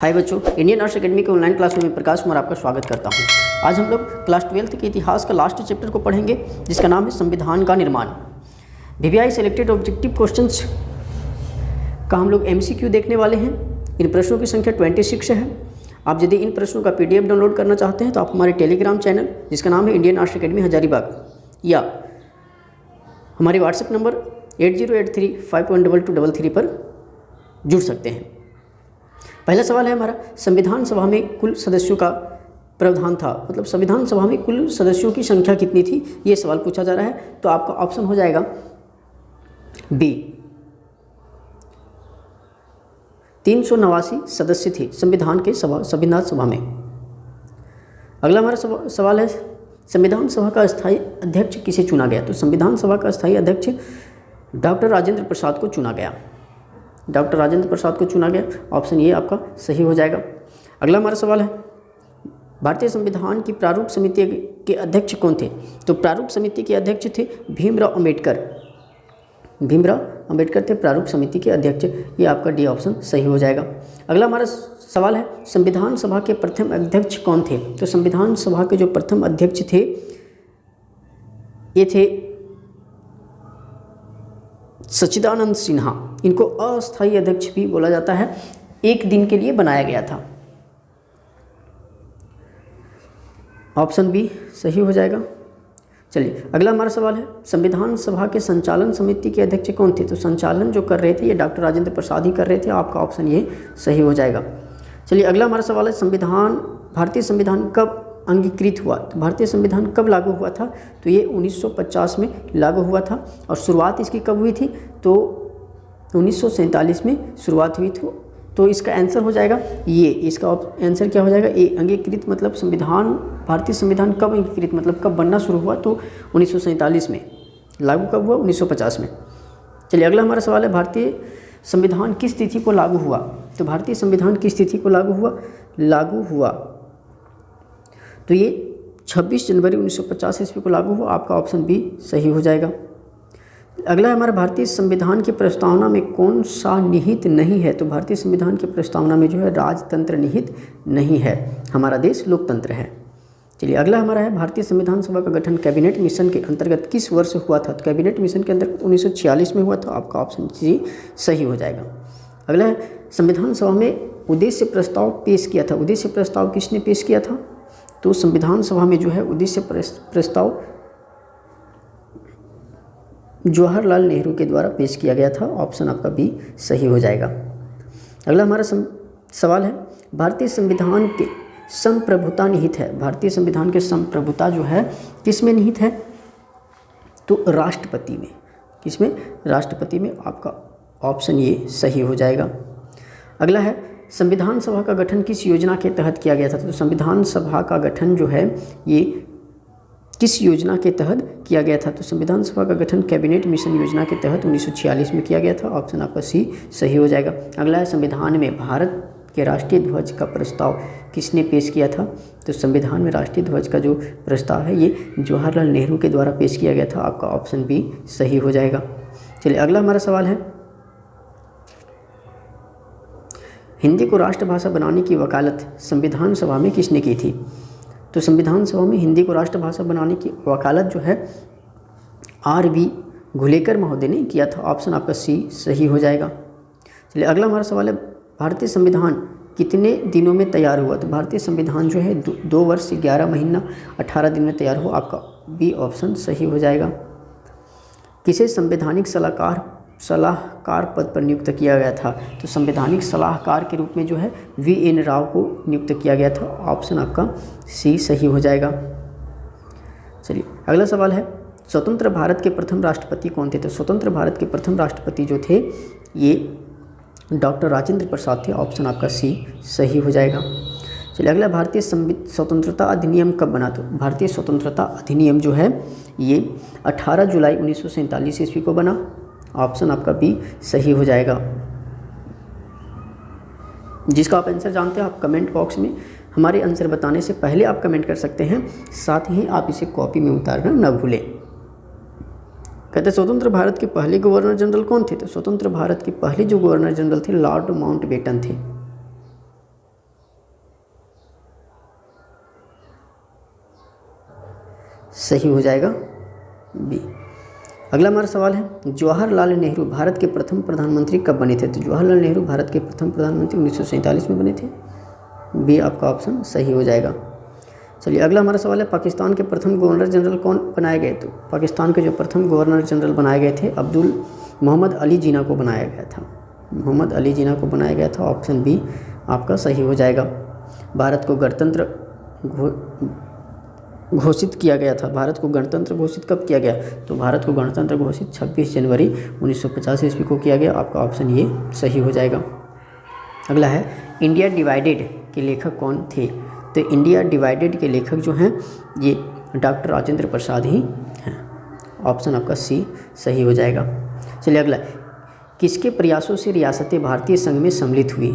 हाय बच्चों, Indian arts academy के online classroom में प्रकाश कुमार आपका स्वागत करता हूं। आज हम लोग क्लास 12th के इतिहास का लास्ट चैप्टर को पढ़ेंगे जिसका नाम है संविधान का निर्माण। वीवीआई सेलेक्टेड ऑब्जेक्टिव क्वेश्चंस का हम लोग एमसीक्यू देखने वाले हैं। इन प्रश्नों की संख्या 26 है। आप यदि इन प्रश्नों का पीडीएफ डाउनलोड करना चाहते हैं तो आप हमारे टेलीग्राम चैनल जिसका नाम है इंडियन आर्ट्स एकेडमी हजारीबाग या हमारे व्हाट्सएप नंबर 8083512233 पर जुड़ सकते हैं। पहला सवाल है हमारा, संविधान सभा में कुल सदस्यों का प्रावधान था, मतलब संविधान सभा में कुल सदस्यों की संख्या कितनी थी, ये सवाल पूछा जा रहा है। तो आपका ऑप्शन हो जाएगा बी, 389 सदस्य थे संविधान सभा में। अगला हमारा सवाल है, संविधान सभा का स्थायी अध्यक्ष किसे चुना गया। तो संविधान सभा का स्थायी अध्यक्ष डॉक्टर राजेंद्र प्रसाद को चुना गया। डॉक्टर राजेंद्र प्रसाद को चुना गया, ऑप्शन ये आपका सही हो जाएगा। अगला हमारा सवाल है, भारतीय संविधान की प्रारूप समिति के अध्यक्ष कौन थे। तो प्रारूप समिति के अध्यक्ष थे भीमराव अंबेडकर। भीमराव अंबेडकर थे प्रारूप समिति के अध्यक्ष। ये आपका डी ऑप्शन सही हो जाएगा। अगला हमारा सवाल है, संविधान सभा के प्रथम अध्यक्ष कौन थे। तो संविधान सभा के जो प्रथम अध्यक्ष थे ये थे सच्चिदानंद सिन्हा। इनको अस्थायी अध्यक्ष भी बोला जाता है, एक दिन के लिए बनाया गया था। ऑप्शन बी सही हो जाएगा। चलिए अगला हमारा सवाल है, संविधान सभा के संचालन समिति के अध्यक्ष कौन थे। तो संचालन जो कर रहे थे ये डॉक्टर राजेंद्र प्रसाद ही कर रहे थे। आपका ऑप्शन ये सही हो जाएगा। चलिए अगला हमारा सवाल है, भारतीय संविधान कब अंगीकृत हुआ। तो भारतीय संविधान कब लागू हुआ था। तो ये 1950 में लागू हुआ था। और शुरुआत इसकी कब हुई थी। तो 1947 में शुरुआत हुई थी। तो इसका आंसर हो जाएगा ये, इसका आंसर क्या हो जाएगा ए, अंगीकृत मतलब संविधान, भारतीय संविधान कब अंगीकृत मतलब कब बनना शुरू हुआ। तो 1947 में। लागू कब हुआ, 1950 में। चलिए अगला हमारा सवाल है, भारतीय संविधान किस तिथि को लागू हुआ। तो भारतीय संविधान किस तिथि को लागू हुआ तो ये 26 जनवरी 1950 ईस्वी को लागू हुआ। आपका ऑप्शन बी सही हो जाएगा। अगला है हमारा, भारतीय संविधान की प्रस्तावना में कौन सा निहित नहीं है। तो भारतीय संविधान की प्रस्तावना में जो है राजतंत्र निहित नहीं है। हमारा देश लोकतंत्र है। चलिए अगला हमारा है, भारतीय संविधान सभा का गठन कैबिनेट मिशन के अंतर्गत किस वर्ष हुआ था। तो कैबिनेट मिशन के अंतर्गत 1946 में हुआ था। आपका ऑप्शन सी सही हो जाएगा। अगला है, संविधान सभा में उद्देश्य प्रस्ताव पेश किया था। उद्देश्य प्रस्ताव किसने पेश किया था। तो संविधान सभा में जो है उद्देश्य प्रस्ताव जवाहरलाल नेहरू के द्वारा पेश किया गया था। ऑप्शन आपका बी सही हो जाएगा। अगला हमारा सवाल है, भारतीय संविधान के संप्रभुता निहित है। भारतीय संविधान के संप्रभुता जो है किस में निहित है। तो राष्ट्रपति में। किसमें, राष्ट्रपति में। आपका ऑप्शन ये सही हो जाएगा। अगला है, संविधान सभा का गठन किस योजना के तहत किया गया था। तो संविधान सभा का गठन जो है ये किस योजना के तहत किया गया था। तो संविधान सभा का गठन कैबिनेट मिशन योजना के तहत 1946 में किया गया था। ऑप्शन आपका सी सही हो जाएगा। अगला है, संविधान में भारत के राष्ट्रीय ध्वज का प्रस्ताव किसने पेश किया था। तो संविधान में राष्ट्रीय ध्वज का जो प्रस्ताव है ये जवाहरलाल नेहरू के द्वारा पेश किया गया था। आपका ऑप्शन बी सही हो जाएगा। चलिए अगला हमारा सवाल है, हिंदी को राष्ट्रभाषा बनाने की वकालत संविधान सभा में किसने की थी। तो संविधान सभा में हिंदी को राष्ट्रभाषा बनाने की वकालत जो है आर.वी. घुलेकर महोदय ने किया था। ऑप्शन आपका सी सही हो जाएगा। चलिए अगला हमारा सवाल है, भारतीय संविधान कितने दिनों में तैयार हुआ। तो भारतीय संविधान जो है 2 वर्ष 11 महीना 18 दिन में तैयार हुआ। आपका बी ऑप्शन सही हो जाएगा। किसे संवैधानिक सलाहकार पद पर नियुक्त किया गया था। तो संवैधानिक सलाहकार के रूप में जो है V.N. राव को नियुक्त किया गया था। ऑप्शन आपका सी सही हो जाएगा। चलिए अगला सवाल है, स्वतंत्र भारत के प्रथम राष्ट्रपति कौन थे। तो स्वतंत्र भारत के प्रथम राष्ट्रपति जो थे ये डॉक्टर राजेंद्र प्रसाद थे। ऑप्शन आपका सी सही हो जाएगा। चलिए अगला, भारतीय स्वतंत्रता अधिनियम कब बना। तो भारतीय स्वतंत्रता अधिनियम जो है ये 18 जुलाई 1947 ईस्वी को बना। ऑप्शन आपका बी सही हो जाएगा। जिसका आप आंसर जानते हैं आप कमेंट बॉक्स में हमारे आंसर बताने से पहले आप कमेंट कर सकते हैं, साथ ही आप इसे कॉपी में उतारना न भूलें। कहते स्वतंत्र भारत के पहले गवर्नर जनरल कौन थे। तो स्वतंत्र भारत के पहले जो गवर्नर जनरल थे लॉर्ड माउंटबेटन थे। सही हो जाएगा बी। अगला हमारा सवाल है, जवाहरलाल नेहरू भारत के प्रथम प्रधानमंत्री कब बने थे? तो जवाहरलाल नेहरू भारत के प्रथम प्रधानमंत्री 1947 में बने थे। बी आपका ऑप्शन सही हो जाएगा। चलिए अगला हमारा सवाल है, पाकिस्तान के प्रथम गवर्नर जनरल कौन बनाए गए? तो पाकिस्तान के जो प्रथम गवर्नर जनरल बनाए गए थे अब्दुल मोहम्मद अली जिन्ना को बनाया गया था। मोहम्मद अली जिन्ना को बनाया गया था। ऑप्शन बी आपका सही हो जाएगा। भारत को गणतंत्र घोषित किया गया था। भारत को गणतंत्र घोषित कब किया गया? तो भारत को गणतंत्र घोषित 26 जनवरी 1950 ईस्वी को किया गया। आपका ऑप्शन ये सही हो जाएगा। अगला है, इंडिया डिवाइडेड के लेखक कौन थे? तो इंडिया डिवाइडेड के लेखक जो हैं ये डॉक्टर राजेंद्र प्रसाद ही हैं। ऑप्शन आपका सी सही हो जाएगा। चलिए अगला, किसके प्रयासों से रियासतें भारतीय संघ में सम्मिलित हुई?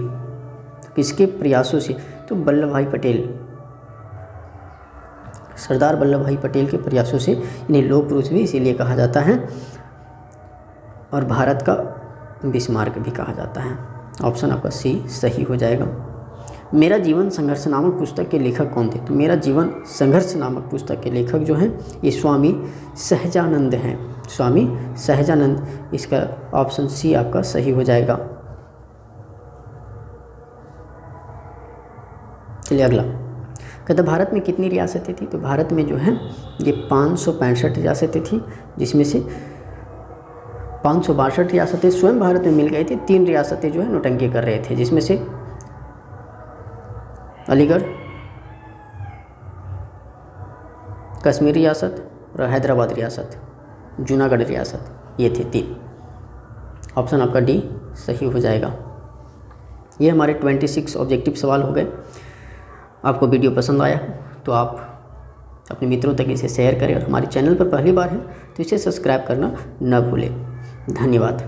किसके प्रयासों से? तो वल्लभ भाई पटेल, सरदार वल्लभ भाई पटेल के प्रयासों से इन्हें लौह पुरुष भी इसीलिए कहा जाता है और भारत का बिस्मार्क भी कहा जाता है। ऑप्शन आपका सी सही हो जाएगा। मेरा जीवन संघर्ष नामक पुस्तक के लेखक कौन थे? तो मेरा जीवन संघर्ष नामक पुस्तक के लेखक जो हैं ये स्वामी सहजानंद हैं। स्वामी सहजानंद, इसका ऑप्शन सी आपका सही हो जाएगा। चलिए अगला, कहते भारत में कितनी रियासतें थी? तो भारत में जो है ये 565 रियासतें थी, जिसमें से 562 रियासतें स्वयं भारत में मिल गई थी। 3 रियासतें जो है नौटंकी कर रहे थे, जिसमें से अलीगढ़, कश्मीर रियासत और हैदराबाद रियासत, जूनागढ़ रियासत, ये थे 3। ऑप्शन आपका डी सही हो जाएगा। ये हमारे 26 ऑब्जेक्टिव सवाल हो गए। आपको वीडियो पसंद आया तो आप अपने मित्रों तक इसे शेयर करें और हमारे चैनल पर पहली बार है तो इसे सब्सक्राइब करना न भूलें। धन्यवाद।